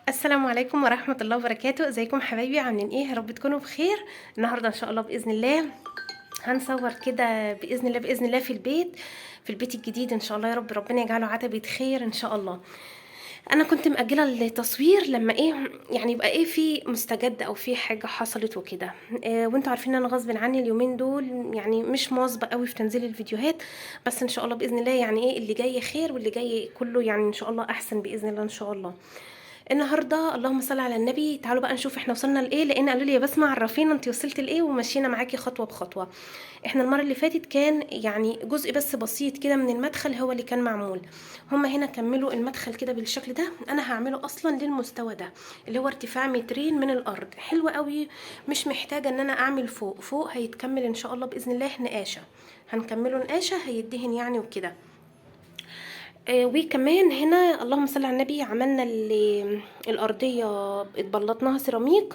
السلام عليكم ورحمة الله وبركاته. ازيكم حبايبي؟ عاملين ايه؟ يا رب تكونوا بخير. النهارده ان شاء الله باذن الله هنصور كده باذن الله في البيت الجديد ان شاء الله. يا رب ربنا يجعله عتبة خير ان شاء الله. انا كنت مأجله التصوير لما يعني يبقى في مستجد او في حاجه حصلت وكده. وانتوا عارفين ان انا غصب عني اليومين دول يعني مش مواظبه قوي في تنزيل الفيديوهات، بس ان شاء الله باذن الله يعني اللي جاي خير واللي جاي كله يعني ان شاء الله احسن باذن الله ان شاء الله. النهارده اللهم صل على النبي، تعالوا بقى نشوف احنا وصلنا لايه، لان قالوا لي يا بسمة عرفينا انت وصلت لايه ومشينا معاكي خطوه بخطوه. احنا المره اللي فاتت كان يعني جزء بس بسيط كده من المدخل هو اللي كان معمول. هما هنا كملوا المدخل كده بالشكل ده. انا هعمله اصلا للمستوى ده اللي هو ارتفاع 2 متر من الارض، حلو قوي. مش محتاجه ان انا اعمل فوق هيتكمل ان شاء الله باذن الله نقاشه. هنكمله نقاشه هيدهن يعني وكده. وكمان هنا اللهم صل على النبي عملنا الارضيه اتبلطناها سيراميك.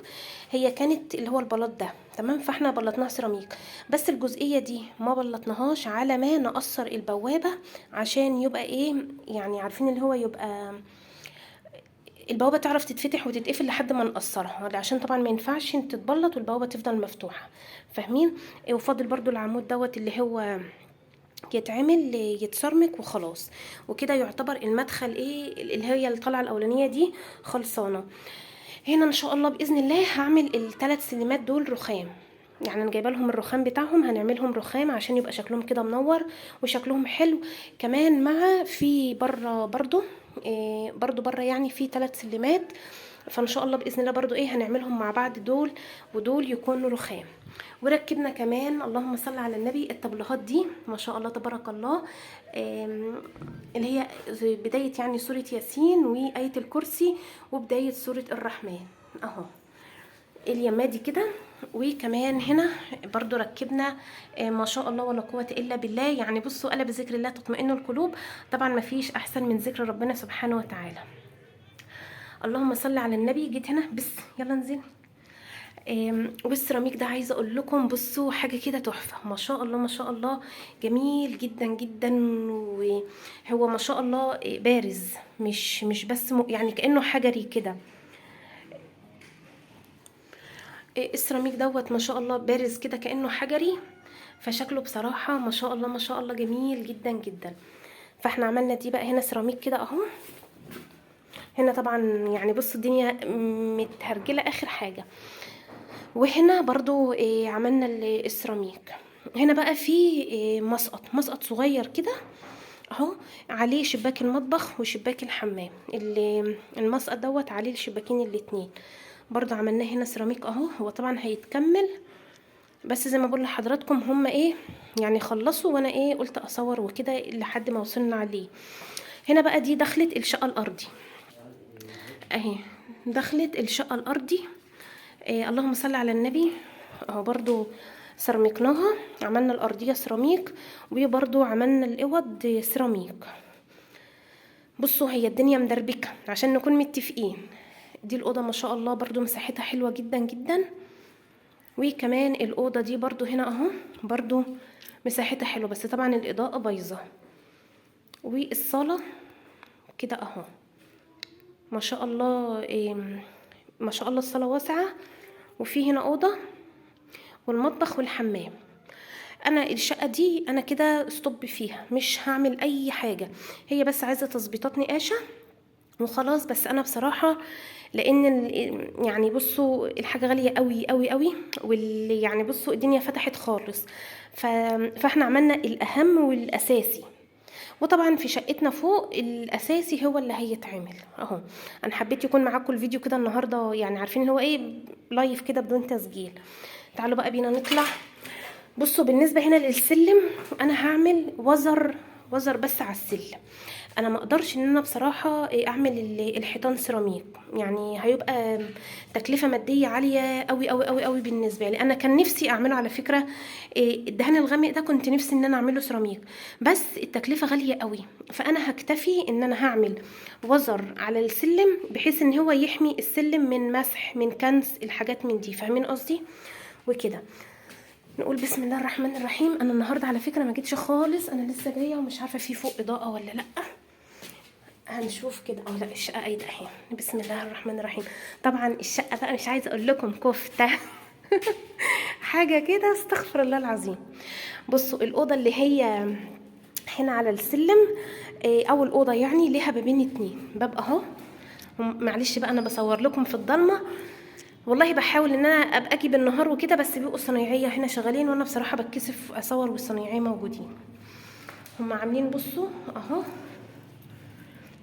هي كانت اللي هو البلاط ده تمام، فاحنا بلطناها سيراميك، بس الجزئيه دي ما بلطناهاش على ما نقصر البوابه، عشان يبقى يعني عارفين اللي هو يبقى البوابه تعرف تتفتح وتتقفل لحد ما نقصرها، عشان طبعا ما ينفعش تتبلط والبوابه تفضل مفتوحه. فاهمين؟ وفاضل برضو العمود دوت اللي هو يتعمل يتسرمك وخلاص. وكده يعتبر المدخل اللي هي الطلعه الاولانيه دي خلصانه. هنا ان شاء الله باذن الله هعمل الثلاث سلمات دول رخام. يعني انا جايبه لهم الرخام بتاعهم، هنعملهم رخام عشان يبقى شكلهم كده منور وشكلهم حلو. كمان مع في بره برضو برضو بره يعني في 3 سلمات، فان شاء الله باذن الله برضو هنعملهم مع بعض دول ودول يكونوا رخام. وركبنا كمان اللهم صل على النبي الطبلات دي ما شاء الله تبارك الله، اللي هي بداية يعني سورة ياسين وآية الكرسي وبداية سورة الرحمن اهو اليمة دي كده. وكمان هنا برضو ركبنا ما شاء الله ولا قوة الا بالله. يعني بصوا، ألا بذكر الله تطمئن القلوب. طبعا ما فيش احسن من ذكر ربنا سبحانه وتعالى. اللهم صل على النبي. جيت هنا بس يلا ننزل. والسيراميك ده عايزه اقول لكم بصوا حاجه كده تحفه ما شاء الله ما شاء الله، جميل جدا جدا. وهو ما شاء الله بارز، مش بس يعني كانه حجري كده. السيراميك دوت ما شاء الله بارز كده كانه حجري، فشكله بصراحه ما شاء الله ما شاء الله جميل جدا جدا. فاحنا عملنا دي بقى هنا سيراميك كده اهو. هنا طبعا يعني بصوا الدنيا متهرجله اخر حاجه. وهنا برضو عملنا السيراميك. هنا بقى في مسقط صغير كده اهو، عليه شباك المطبخ وشباك الحمام. المسقط دوت عليه الشباكين الاتنين. برضو عملناه هنا سيراميك اهو. هو طبعا هيتكمل، بس زي ما بقول لحضراتكم هما يعني خلصوا وانا قلت اصور وكده لحد ما وصلنا عليه. هنا بقى دي دخلت الشقة الارضي اهي، دخلت الشقة الارضي. اللهم صل على النبي اهو. برضو سيراميكناها، عملنا الارضيه سيراميك وبرضو عملنا الاوض سيراميك. بصوا هي الدنيا مدربكه عشان نكون متفقين. دي الاوضه ما شاء الله برضو مساحتها حلوه جدا جدا. وكمان الاوضه دي برضو هنا اهو برضو مساحتها حلوه، بس طبعا الاضاءه بايظه. والصاله كده اهو ما شاء الله ما شاء الله الصاله واسعه. وفي هنا اوضه والمطبخ والحمام. انا الشقه دي انا كده استوب فيها، مش هعمل اي حاجه. هي بس عايزه تظبيطات نقاشه وخلاص. بس انا بصراحه لان يعني بصوا الحاجه غاليه قوي قوي قوي، واللي يعني بصوا الدنيا فتحت خالص. فاحنا عملنا الاهم والاساسي. وطبعا في شقتنا فوق الاساسي هو اللي هيتعمل اهو. انا حبيت يكون معاكم الفيديو كده النهارده، يعني عارفين اللي هو لايف كده بدون تسجيل. تعالوا بقى بينا نطلع. بصوا بالنسبه هنا للسلم انا هعمل وزر بس على السلم. انا ما اقدرش ان انا بصراحه اعمل الحيطان سيراميك، يعني هيبقى تكلفه ماديه عاليه قوي قوي قوي قوي بالنسبه لي. انا كان نفسي اعمله على فكره، الدهان الغامق ده كنت نفسي ان انا اعمله سيراميك، بس التكلفه غاليه قوي. فانا هكتفي ان انا هعمل وزر على السلم بحيث ان هو يحمي السلم من مسح من كنس الحاجات من دي. فاهمين قصدي؟ وكده نقول بسم الله الرحمن الرحيم. انا النهارده على فكره ما جيتش خالص، انا لسه جايه ومش عارفه في فوق اضاءه ولا لا. هنشوف كده. لا الشقه ايه ده اهي. بسم الله الرحمن الرحيم. طبعا الشقه بقى مش عايزه اقول لكم كفته حاجه كده استغفر الله العظيم. بصوا الاوضه اللي هي هنا على السلم، اول اوضه يعني ليها بابين اتنين، باب اهو. معلش بقى انا بصور لكم في الضلمه، والله بحاول ان انا ابقى اجي بالنهار وكده، بس بيبقوا الصنايعيه هنا شغالين وانا بصراحه بتكسف اصور والصنايعيه موجودين. هم عاملين بصوا اهو،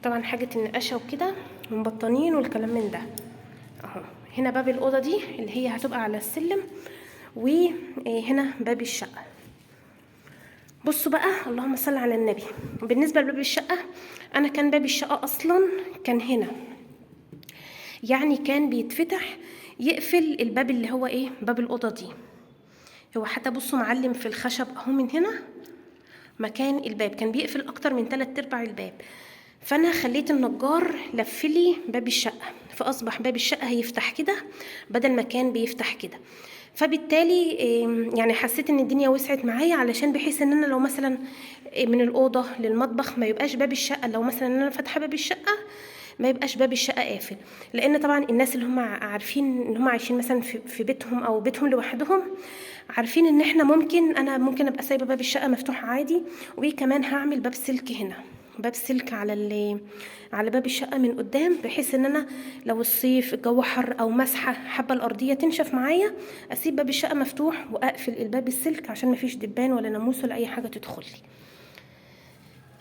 طبعا حاجه النقاشه وكده ومبطنين والكلام من ده اهو. هنا باب الاوضه دي اللي هي هتبقى على السلم، وهنا باب الشقه. بصوا بقى اللهم صل على النبي. بالنسبه لباب الشقه، انا كان باب الشقه اصلا كان هنا، يعني كان بيتفتح يقفل الباب اللي هو ايه باب الاوضه دي. هو حتى بصوا معلم في الخشب اهو من هنا مكان الباب، كان بيقفل اكتر من 3/4 الباب. فانا خليت النجار لفلي باب الشقه، فاصبح باب الشقه هيفتح كده بدل ما كان بيفتح كده. فبالتالي يعني حسيت ان الدنيا وسعت معايا، علشان بحيث ان انا لو مثلا من الاوضه للمطبخ ما يبقاش باب الشقه، لو مثلا انا فاتحه باب الشقه ما يبقاش باب الشقه قافل. لان طبعا الناس اللي هم عارفين ان هم عايشين مثلا في بيتهم او بيتهم لوحدهم، عارفين ان احنا انا ممكن ابقى سايبه باب الشقه مفتوح عادي، وكمان هعمل باب سلك هنا، باب سلك على باب الشقه من قدام، بحيث ان انا لو الصيف الجو حر او مسحه حابه الارضيه تنشف معايا، اسيب باب الشقه مفتوح واقفل الباب السلك عشان ما فيش دبان ولا ناموس ولا اي حاجه تدخل لي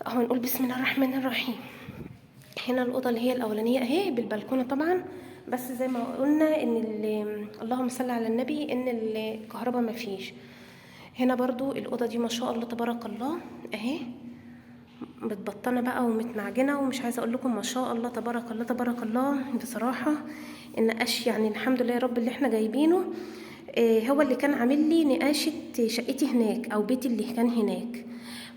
اهو. نقول بسم الله الرحمن الرحيم. هنا الاوضه اللي هي الاولانيه اهي بالبلكونه طبعا، بس زي ما قلنا ان اللهم صل على النبي ان الكهرباء ما فيش. هنا برضو الاوضه دي ما شاء الله تبارك الله اهي، متبطنه بقى ومتمعجنه، ومش عايزه اقول لكم ما شاء الله تبارك الله تبارك الله بصراحه. النقاش يعني الحمد لله يا رب اللي احنا جايبينه هو اللي كان عامل لي نقاشه شقتي هناك او بيتي اللي كان هناك.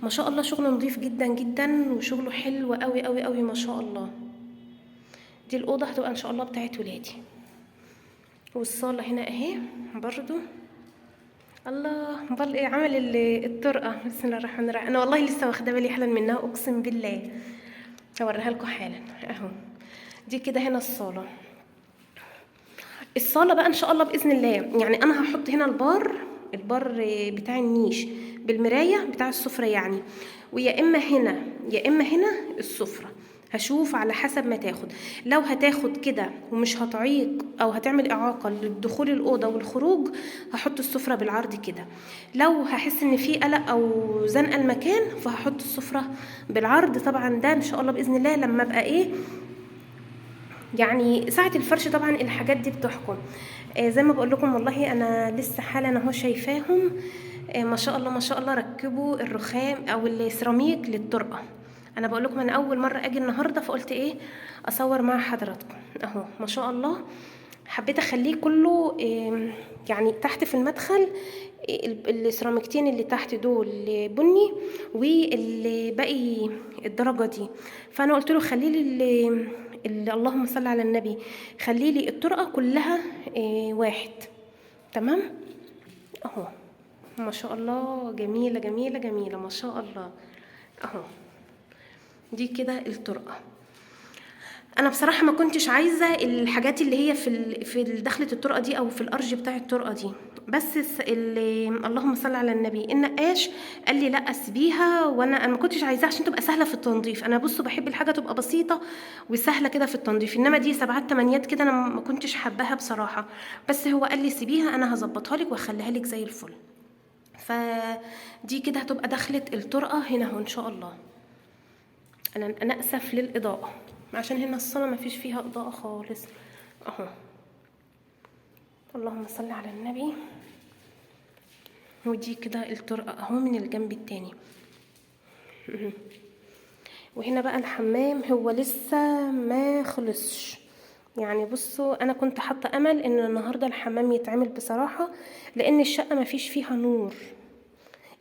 ما شاء الله شغله نظيف جدا جدا وشغله حلو قوي قوي قوي ما شاء الله. دي الاوضه هتبقى ان شاء الله بتاعت ولادي. والصاله هنا اهي برضو. الله بل ايه عمل الطرقه. بسم الله الرحمن الرحيم. انا والله لسه واخده بالي حالا منها اقسم بالله، هوريها لكم حالا اهو. دي كده هنا الصاله بقى ان شاء الله باذن الله. يعني انا هحط هنا البار بتاع النيش بالمرايه بتاع السفره يعني، ويا اما هنا يا اما هنا السفره، هشوف على حسب ما تاخد. لو هتاخد كده ومش هتعيق او هتعمل اعاقه للدخول الاوضه والخروج، هحط السفره بالعرض كده. لو هحس ان في قلق او زنقه المكان، فهحط السفره بالعرض. طبعا ده ان شاء الله باذن الله لما ابقى ايه يعني ساعة الفرش. طبعا الحاجات دي بتحكم. زي ما بقول لكم والله انا لسه حالا اهو شايفاهم ما شاء الله ما شاء الله ركبوا الرخام او السيراميك للطرقه. انا بقول لكم انا اول مره اجي النهارده، فقلت ايه اصور مع حضراتكم اهو ما شاء الله. حبيت اخليه كله يعني تحت في المدخل السيراميكتين اللي تحت دول بني، واللي باقي الدرجه دي. فانا قلت له خلي لي اللهم صل على النبي، خلي لي الطرقه كلها واحد. تمام اهو ما شاء الله جميله جميله جميله ما شاء الله اهو. دي كده الطرقه. انا بصراحه ما كنتش عايزه الحاجات اللي هي في دخله الطرقه دي او في الارج بتاع الطرقه دي، بس اللهم صل على النبي النقاش قال لي لا سيبيها، وانا ما كنتش عايزاها عشان تبقى سهله في التنظيف. انا بصوا بحب الحاجه تبقى بسيطه وسهله كده في التنظيف، انما دي 7 8 كده انا ما كنتش حباها بصراحه. بس هو قال لي سيبيها انا هظبطها لك واخليها لك زي الفل. فدي كده هتبقى دخلة الطرقه هنا اهو ان شاء الله. انا اسف للاضاءه عشان هنا الصاله ما فيش فيها اضاءه خالص اهو. اللهم صل على النبي. ودي كده الطرقه اهو من الجنب التاني. وهنا بقى الحمام هو لسه ما خلصش. يعني بصوا انا كنت حاطه امل ان النهارده الحمام يتعمل بصراحه، لان الشقه ما فيش فيها نور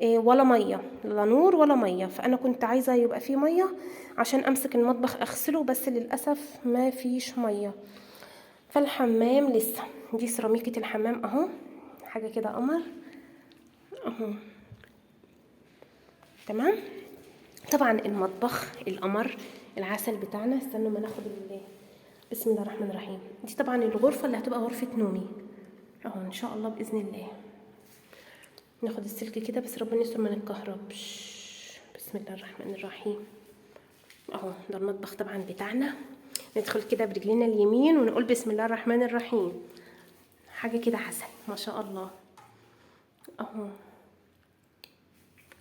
ولا ميه، لا نور ولا ميه. فانا كنت عايزه يبقى فيه ميه عشان امسك المطبخ اغسله، بس للاسف ما فيش ميه. فالحمام لسه. دي سيراميكه الحمام اهو حاجه كده قمر اهو. تمام. طبعا المطبخ القمر العسل بتاعنا. استنوا ما ناخد بسم الله الرحمن الرحيم. دي طبعا الغرفه اللي هتبقى غرفه نومي اهو ان شاء الله باذن الله. ناخد السلك كده بس ربنا يستر ما نتكهربش. بسم الله الرحمن الرحيم اهو. ده المطبخ طبعا بتاعنا. ندخل كده برجلنا اليمين ونقول بسم الله الرحمن الرحيم. حاجه كده عسل ما شاء الله اهو.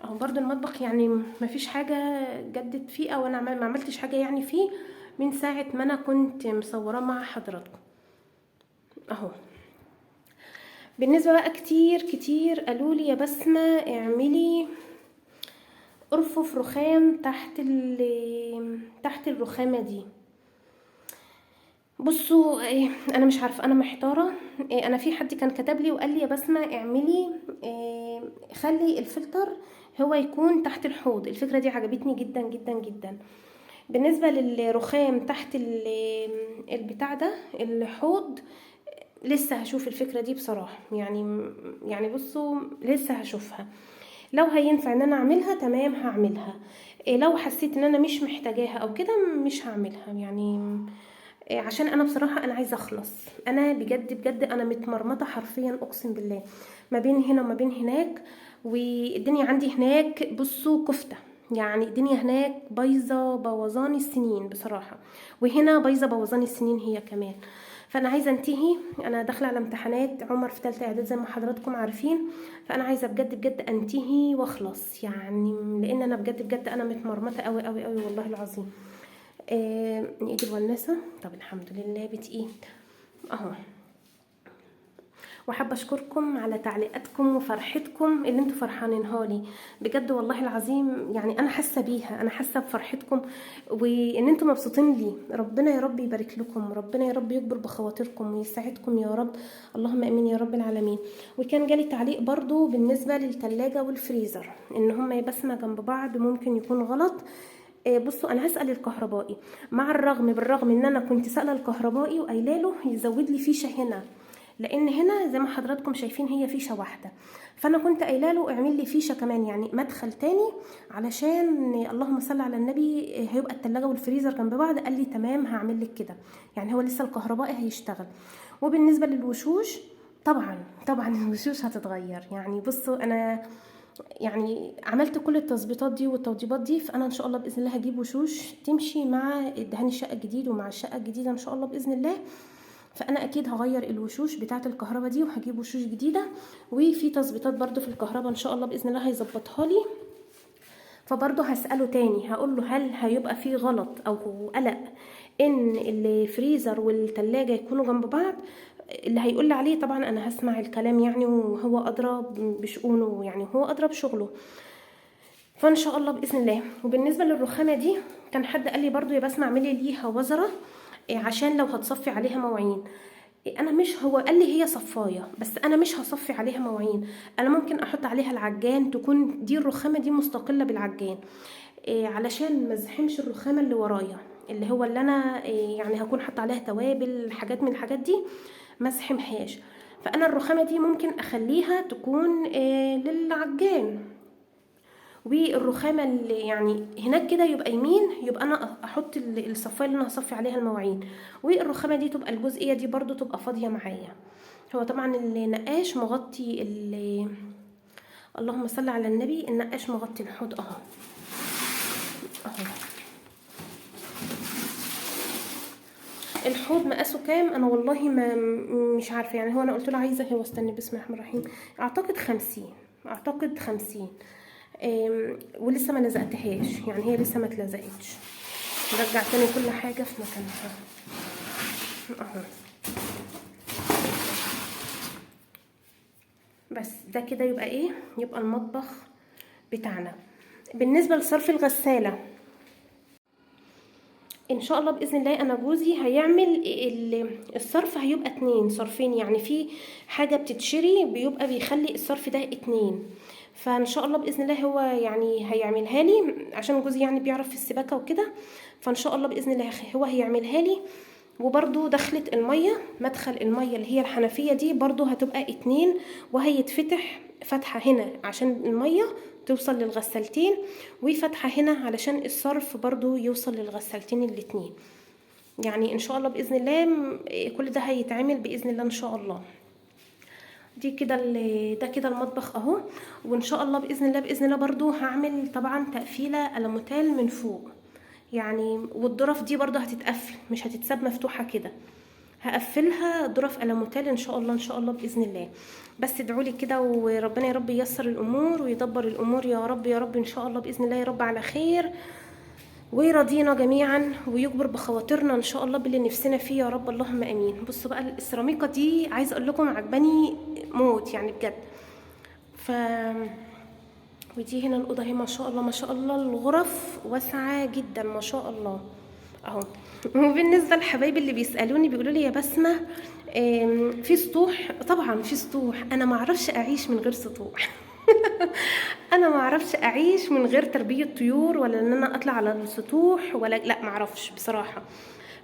اهو برضو المطبخ يعني ما فيش حاجه جدت فيه او انا ما عملتش حاجه يعني فيه من ساعه ما انا كنت مصوره مع حضراتكم اهو. بالنسبه بقى كتير قالوا لي يا بسمه اعملي ارفف رخام تحت الرخامه دي. بصوا انا مش عارفه، انا محتاره. انا في حد كان كتب لي وقال لي يا بسمه اعملي خلي الفلتر هو يكون تحت الحوض. الفكره دي عجبتني جدا جدا جدا. بالنسبه للرخام تحت البتاع ده الحوض لسه هشوف الفكره دي بصراحه. يعني بصوا لسه هشوفها. لو هينفع ان انا اعملها تمام هعملها. لو حسيت ان انا مش محتاجاها او كده مش هعملها يعني. عشان انا بصراحه انا عايزه اخلص. انا بجد انا متمرمطه حرفيا اقسم بالله ما بين هنا وما بين هناك. والدنيا عندي هناك بصوا كفته. يعني الدنيا هناك بايظه بوظان السنين بصراحه، وهنا بايظه بوظان السنين هي كمان. فانا عايزه انتهي. انا داخله على امتحانات عمر في ثالثه اعداد زي ما حضراتكم عارفين. فانا عايزه بجد انتهي واخلص يعني. لان انا بجد انا متمرمطه قوي والله العظيم. ايدي الوناسه. طب الحمد لله بتقيل اهو. وحابه اشكركم على تعليقاتكم وفرحتكم اللي انتوا فرحانينها لي بجد والله العظيم. يعني انا حاسه بيها، انا حاسه بفرحتكم وان انتوا مبسوطين لي. ربنا يا رب يبارك لكم، ربنا يا رب يكبر بخواطركم ويسعدكم يا رب، اللهم امين يا رب العالمين. وكان جالي تعليق برضو بالنسبه للثلاجه والفريزر ان هما يبسمه جنب بعض ممكن يكون غلط. بصوا انا هسال الكهربائي. مع بالرغم ان انا كنت ساله الكهربائي وقايله له يزود لي فيشه هنا، لان هنا زي ما حضراتكم شايفين هي فيشه واحده. فانا كنت قايله له اعمل لي فيشه كمان يعني مدخل تاني علشان اللهم صل على النبي هيبقى التلاجة والفريزر جنب بعض. قال لي تمام هعمل لك كده. يعني هو لسه الكهربائي هيشتغل. وبالنسبه للوشوش طبعا الوشوش هتتغير. يعني بصوا انا يعني عملت كل التظبيطات دي والتوضيبات دي. فانا ان شاء الله باذن الله هجيب وشوش تمشي مع دهان الشقه الجديد ومع الشقه الجديده ان شاء الله باذن الله. فانا اكيد هغير الوشوش بتاعه الكهرباء دي وهجيب وشوش جديده. وفي تظبيطات برده في الكهرباء ان شاء الله باذن الله هيظبطها لي. فبرضه هساله تاني هقول له هل هيبقى في غلط او قلق ان الفريزر والتلاجة يكونوا جنب بعض. اللي هيقول لي عليه طبعا انا هسمع الكلام يعني، وهو ادرى بشؤونه يعني هو ادرى بشغله. فان شاء الله باذن الله. وبالنسبه للرخامه دي كان حد قال لي برضو يا بسمه اعملي ليها وزره عشان لو هتصفي عليها مواعين. انا مش هو قال لي هي صفايه بس انا مش هصفي عليها مواعين. انا ممكن احط عليها العجان تكون دي الرخامه دي مستقله بالعجان علشان ما ازحمش الرخامه اللي ورايا اللي هو اللي انا يعني هكون حاطه عليها توابل حاجات من الحاجات دي ما ازحمهاش. فانا الرخامه دي ممكن اخليها تكون للعجان. والرخامه اللي يعني هناك كده يبقى يمين يبقى انا احط الصفايه اللي انا هصفي عليها المواعين. والرخامه دي تبقى الجزئيه دي برضو تبقى فاضيه معايا. هو طبعا النقاش مغطي اللهم صل على النبي. النقاش مغطي الحوض اهو. الحوض مقاسه كام انا والله ما مش عارفه يعني. هو انا قلت له عايزه هو استني بسم الله الرحمن الرحيم اعتقد 50 ولسه ما لزقتهاش يعني هي لسه ما اتلزقتش. نرجع تاني كل حاجه في مكانها اهو. بس ده كده يبقى ايه؟ يبقى المطبخ بتاعنا. بالنسبه لصرف الغساله ان شاء الله باذن الله انا جوزي هيعمل الصرف هيبقى 2 صرفين. يعني في حاجه بتتشري بيبقى بيخلي الصرف ده 2. فان شاء الله باذن الله هو يعني هيعملها لي عشان جوزي يعني بيعرف في السباكه وكده. فان شاء الله باذن الله هو هيعملها لي وبرضو دخلة المية، مدخل المية اللي هي الحنفية دي برضو هتبقى 2، وهيتفتح فتحة هنا عشان المية توصل للغسالتين، وفتحة هنا علشان الصرف برضو يوصل للغسالتين الاتنين. يعني ان شاء الله باذن الله كل ده هيتعمل باذن الله ان شاء الله. دي كده ده كده المطبخ اهو. وان شاء الله باذن الله برضو هعمل طبعا تقفيله الموتيل من فوق يعني، والظرف دي برضو هتتقفل، مش هتتساب مفتوحه كده، هقفلها ظرف الموتيل ان شاء الله ان شاء الله باذن الله. بس ادعوا لي كده وربنا يا رب ييسر الامور ويدبر الامور يا رب يا رب ان شاء الله باذن الله يا رب على خير، ويرضينا جميعا ويجبر بخواطرنا ان شاء الله باللي نفسنا فيه يا رب اللهم امين. بصوا بقى السيراميكا دي عايزه اقول لكم عجباني موت يعني بجد. ودي هنا الاوضه اهي ما شاء الله ما شاء الله، الغرف واسعه جدا ما شاء الله اهو. وبالنسبه لحبايبي اللي بيسالوني بيقولوا لي يا بسمه في سطوح؟ طبعا في سطوح، انا ما اعرفش اعيش من غير سطوح. انا ما اعرفش اعيش من غير تربيه طيور، ولا ان انا اطلع على السطوح، ولا لا ما اعرفش بصراحه.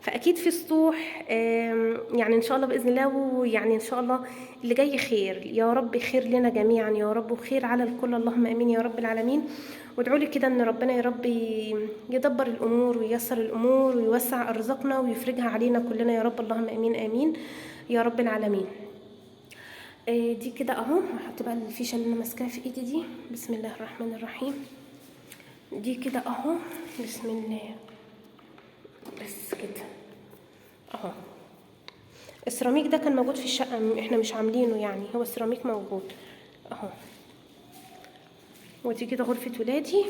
فاكيد في سطوح يعني ان شاء الله باذن الله، ويعني ان شاء الله اللي جاي خير يا رب، خير لنا جميعا يا رب، وخير على الكل اللهم امين يا رب العالمين. وادعوا لي كده ان ربنا يا رب يدبر الامور وييسر الامور ويوسع ارزاقنا ويفرجها علينا كلنا يا رب اللهم امين امين يا رب العالمين. دي كده اهو. هحط بقى الفيشه اللي انا ماسكاها في ايدي دي، بسم الله الرحمن الرحيم. دي كده اهو، بسم الله، بس كده اهو. السيراميك ده كان موجود في الشقه، احنا مش عاملينه يعني، هو السيراميك موجود اهو. ودي كده غرفه ولادي،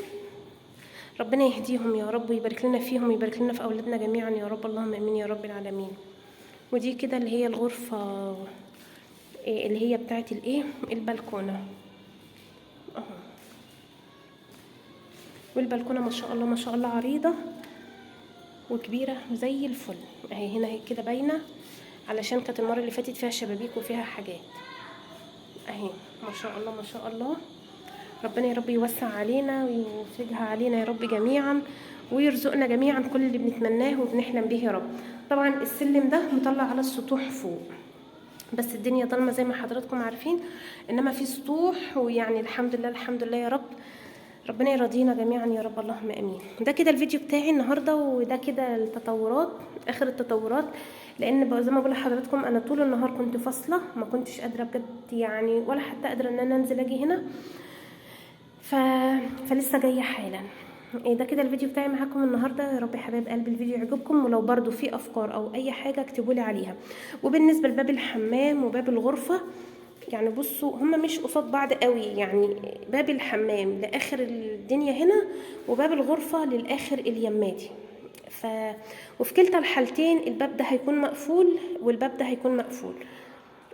ربنا يهديهم يا رب ويبارك لنا فيهم ويبارك لنا في اولادنا جميعا يا رب اللهم امين يا رب العالمين. ودي كده اللي هي الغرفه اللي هي بتاعت الايه البلكونه اهو. والبلكونه ما شاء الله ما شاء الله عريضه وكبيره زي الفل اهي. هنا هي كده باينه علشان كانت المره اللي فاتت فيها شبابيك وفيها حاجات اهي. ما شاء الله ما شاء الله، ربنا يا رب يوسع علينا ويفرجها علينا يا رب جميعا، ويرزقنا جميعا كل اللي بنتمناه وبنحلم به يا رب. طبعا السلم ده مطلع على السطوح فوق، بس الدنيا ضلمه زي ما حضراتكم عارفين، انما في سطوح، ويعني الحمد لله الحمد لله يا رب، ربنا يرضينا جميعا يا رب اللهم امين. ده كده الفيديو بتاعي النهارده، وده كده التطورات، اخر التطورات، لان زي ما بقول لحضراتكم انا طول النهار كنت فاصله، ما كنتش قادره بجد يعني، ولا حتى قادره ان انا انزل اجي هنا، فلسه جايه حالا. ده كده الفيديو بتاعي معاكم النهارده، يا رب يا حبايب قلبي الفيديو يعجبكم، ولو برضو في افكار او اي حاجه اكتبوا لي عليها. وبالنسبه لباب الحمام وباب الغرفه، يعني بصوا هما مش قصاد بعض قوي، يعني باب الحمام لاخر الدنيا هنا، وباب الغرفه للاخر اليماتي. وفي كلتا الحالتين الباب ده هيكون مقفول والباب ده هيكون مقفول.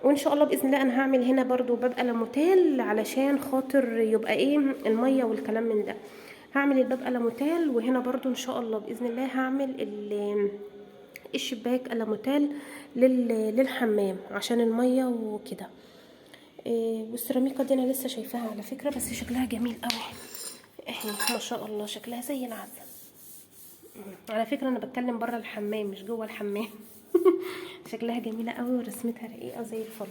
وان شاء الله باذن الله انا هعمل هنا برضو باب الموتيل علشان خاطر يبقى ايه الميه والكلام من ده. هعمل الباب الموتيل، وهنا برضو ان شاء الله باذن الله هعمل الشباك الموتيل للحمام عشان الميه وكده. والسيراميكا دي انا لسه شايفاها على فكره، بس شكلها جميل قوي اهي ما شاء الله، شكلها زي العسل. على فكره انا بتكلم بره الحمام مش جوه الحمام. شكلها جميله قوي ورسمتها رقيقه زي الفل.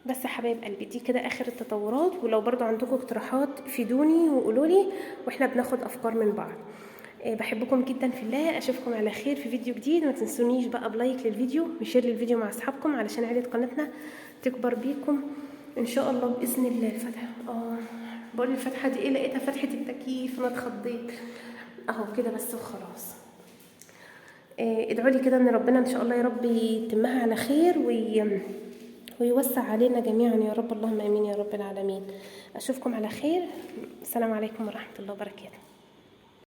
بس يا حبايب قلبي دي كده اخر التطورات، ولو برضو عندكم اقتراحات فيدوني وقولوا لي، واحنا بناخد افكار من بعض. بحبكم جدا في الله، اشوفكم على خير في فيديو جديد. ما تنسونيش بقى بلايك للفيديو وشير للفيديو مع اصحابكم علشان عائله قناتنا تكبر بيكم ان شاء الله باذن الله. الفتحه بقول الفتحه دي ايه، لقيتها فتحه التكييف انا اتخضيت اهو كده بس وخلاص. ادعوا لي كده ان ربنا ان شاء الله يا رب يتمها على خير ويوسع علينا جميعا يا رب اللهم امين يا رب العالمين. اشوفكم على خير، السلام عليكم ورحمه الله وبركاته.